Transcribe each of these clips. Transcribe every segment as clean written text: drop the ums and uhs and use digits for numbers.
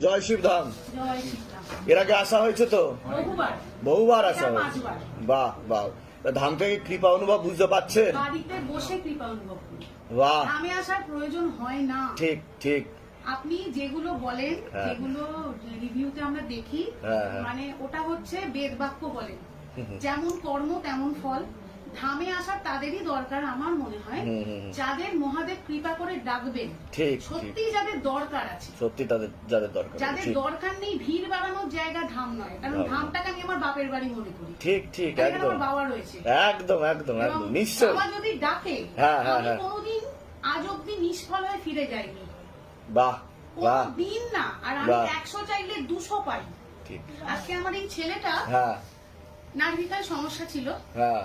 জয় শিবধাম। জয় শ্রীরাম। এর আগে আসা হয়েছে তো? বহুবার। বহুবার আসা এটা হয়েছে। 5 বার। বাহ বাহ। তা ধাম থেকে কৃপা অনুভব বুঝতে পারছেন? বাড়িতে বসে কৃপা অনুভব করি। বাহ, ধামে আসার প্রয়োজন হয় না। ঠিক ঠিক। আপনি যেগুলো বলেন, হ্যাঁ। যেগুলো রিভিউতে আমরা দেখি, হ্যাঁ, হ্যাঁ। মানে ওটা হচ্ছে বেদ বাক্য বলেন, যেমন কর্ম তেমন ফল। ধামে আসার তাদেরই দরকার আমার মনে হয়, যাদের মহাদেব কৃপা করে ডাকবেন, ঠিক সত্যি যাদের দরকার আছে। সত্যি তাদের যাদের দরকার। যাদের ঠিক দরকার নেই, ভিড় বাড়ানোর জায়গা ধাম নয়, কারণ ধাম ধামটাকে আমি আমার বাপের বাড়ি মনে করি। ঠিক ঠিক, এখানে একদম আমার বাবা রয়েছে। একদম একদম এবং একদম নিশ্চয়। বাবা যদি ডাকে, হ্যাঁ, হ্যাঁ, আমি হ্যাঁ। কোনোদিন আজ অব্দি নিষ্ফল হয়ে ফিরে যাইনি, বাহ বাহ, কোনোদিন না। আর আমি বাহ। 100 চাইলে 200 পাই। ঠিক। আজকে আমার এই ছেলেটা হ্যাঁ নার্ভিকাল সমস্যা ছিল, হ্যাঁ,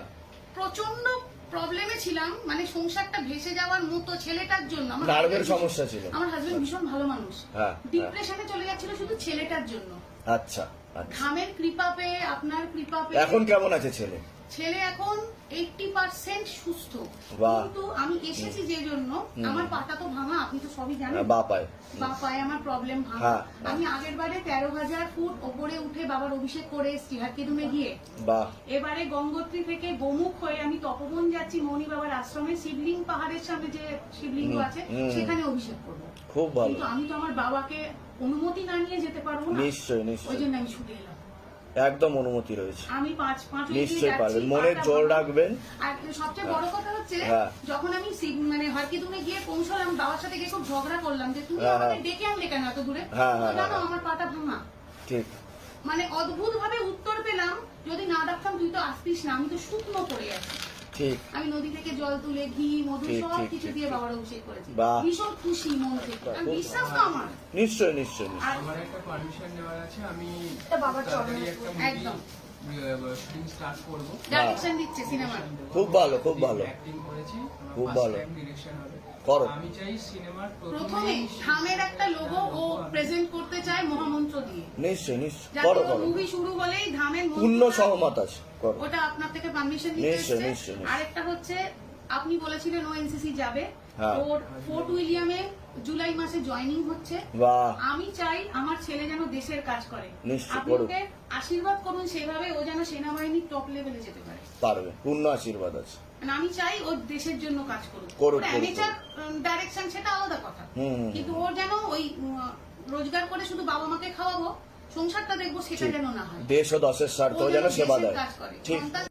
প্রচন্ড প্রবলেমে ছিলাম, মানে সংসারটা ভেসে যাওয়ার মতো ছেলেটার জন্য। আমার নার্ভের husband সমস্যা ছিল। আমার হাজবেন্ড ভীষণ ভালো মানুষ, হ্যাঁ, ডিপ্রেশনে চলে যাচ্ছিল শুধু ছেলেটার জন্য। আচ্ছা আচ্ছা। ধামের কৃপা পেয়ে, আপনার কৃপা পেয়ে এখন কেমন আছে ছেলে? ছেলে এখন 80% সুস্থ। বাহ। কিন্তু আমি এসেছি যে জন্য, আমার পাটা তো ভাঙা, আপনি তো সবই জানেন। বাপায়। বাপায় আমার প্রবলেম ভাঙা। হ্যাঁ, আমি আগের বারে 13,000 ফুট ওপরে উঠে বাবার অভিষেক করে এসেছি হারকিদুমে গিয়ে। বাহ, এবারে গঙ্গোত্রী থেকে গোমুখ হয়ে আমি তপবন যাচ্ছি মৌনি বাবার আশ্রমে, শিবলিং পাহাড়ের সামনে যে শিবলিঙ্গ আছে সেখানে অভিষেক করবো। খুব ভালো। কিন্তু আমি তো আমার বাবাকে অনুমতি না নিয়ে যেতে পারবো না, নিশ্চয় ওই নিশ্চয়, জন্য আমি ছুটে এলাম। একদম অনুমতি রয়েছে। আমি 5 নিশ্চয়ই পারবেন, মনের জোর রাখবেন। আর সবচেয়ে বড় কথা হচ্ছে, হ্যাঁ। যখন আমি মানে হারকিদুমে গিয়ে পৌঁছলাম, বাবার সাথে গিয়ে খুব ঝগড়া করলাম যে তুমি হ্যাঁ, আমাকে হ্যাঁ। ডেকে আনলে কেন এত দূরে। হ্যাঁ, হ্যাঁ, জানো হ্যাঁ। আমার পাটা ভাঙা। ঠিক। মানে অদ্ভুত ভাবে উত্তর পেলাম, যদি না ডাকতাম তুই তো আসতিস না, আমি তো শুকনো পড়ে আছি। ঠিক। আমি নদী থেকে জল তুলে ঘি মধু ঠিক, সব ঠিক, কিছু ঠিক, দিয়ে ঠিক। বাবার অভিষেক করেছি। বাহ। ভীষণ খুশি মন থেকে, আর খুব বিশ্বাস তো আমার। নিশ্চয় নিশ্চয় নিশ্চয়। আর আমার একটা পারমিশন নেওয়ার আছে, আমি এটা বাবার তাড়াতাড়ি চরণে একটা একদম শুটিং স্টার্ট করব। ডাইরেকশন দিচ্ছে সিনেমার। খুব ভালো, খুব ভালো। অ্যাক্টিং করেছি, খুব ভালো। ডিরেকশন হবে। করো। আমি চাই সিনেমার প্রথমে ধামের একটা লোগো ও প্রেজেন্ট করতে চায় মহামন্ত্র দিয়ে, নিশ্চয় নিশ্চয়, যাতে করো ওর করো। মুভি শুরু হলেই ধামের পূর্ণ মন্ত্রটা- সহমত আছে, করো। ওটা আপনার থেকে পারমিশন নিতে নিশ্চয়, এসেছে। নিশ্চয়, নিশ্চয়। আরেকটা হচ্ছে, আপনি বলেছিলেন ও এনসিসি যাবে, হ্যাঁ। ওর ফোর্ট উইলিয়ামে জুলাই মাসে জয়েনিং হচ্ছে। বাহ, আমি চাই আমার ছেলে যেন দেশের কাজ করে। নিশ্চয়, আপনি করুক। ওকে আশীর্বাদ করুন সেভাবে ও যেন সেনাবাহিনীর টপ লেভেলে যেতে পারে। পারবে, পূর্ণ আশীর্বাদ আছে। মানে আমি চাই ও দেশের জন্য কাজ করুক। করুক, অ্যামেচার ডাইরেকশন সেটা আলাদা কথা, হুম, হুম, কিন্তু ওর যেন ওই রোজগার করে শুধু বাবা মাকে খাওয়াবো, সংসারটা দেখবো, সেটা ঠিক। যেন না হয়। দেশ ও দশের স্বার্থ ও যেন সেবা দেশের দেয়। কাজ করে। ঠিক। সন্তান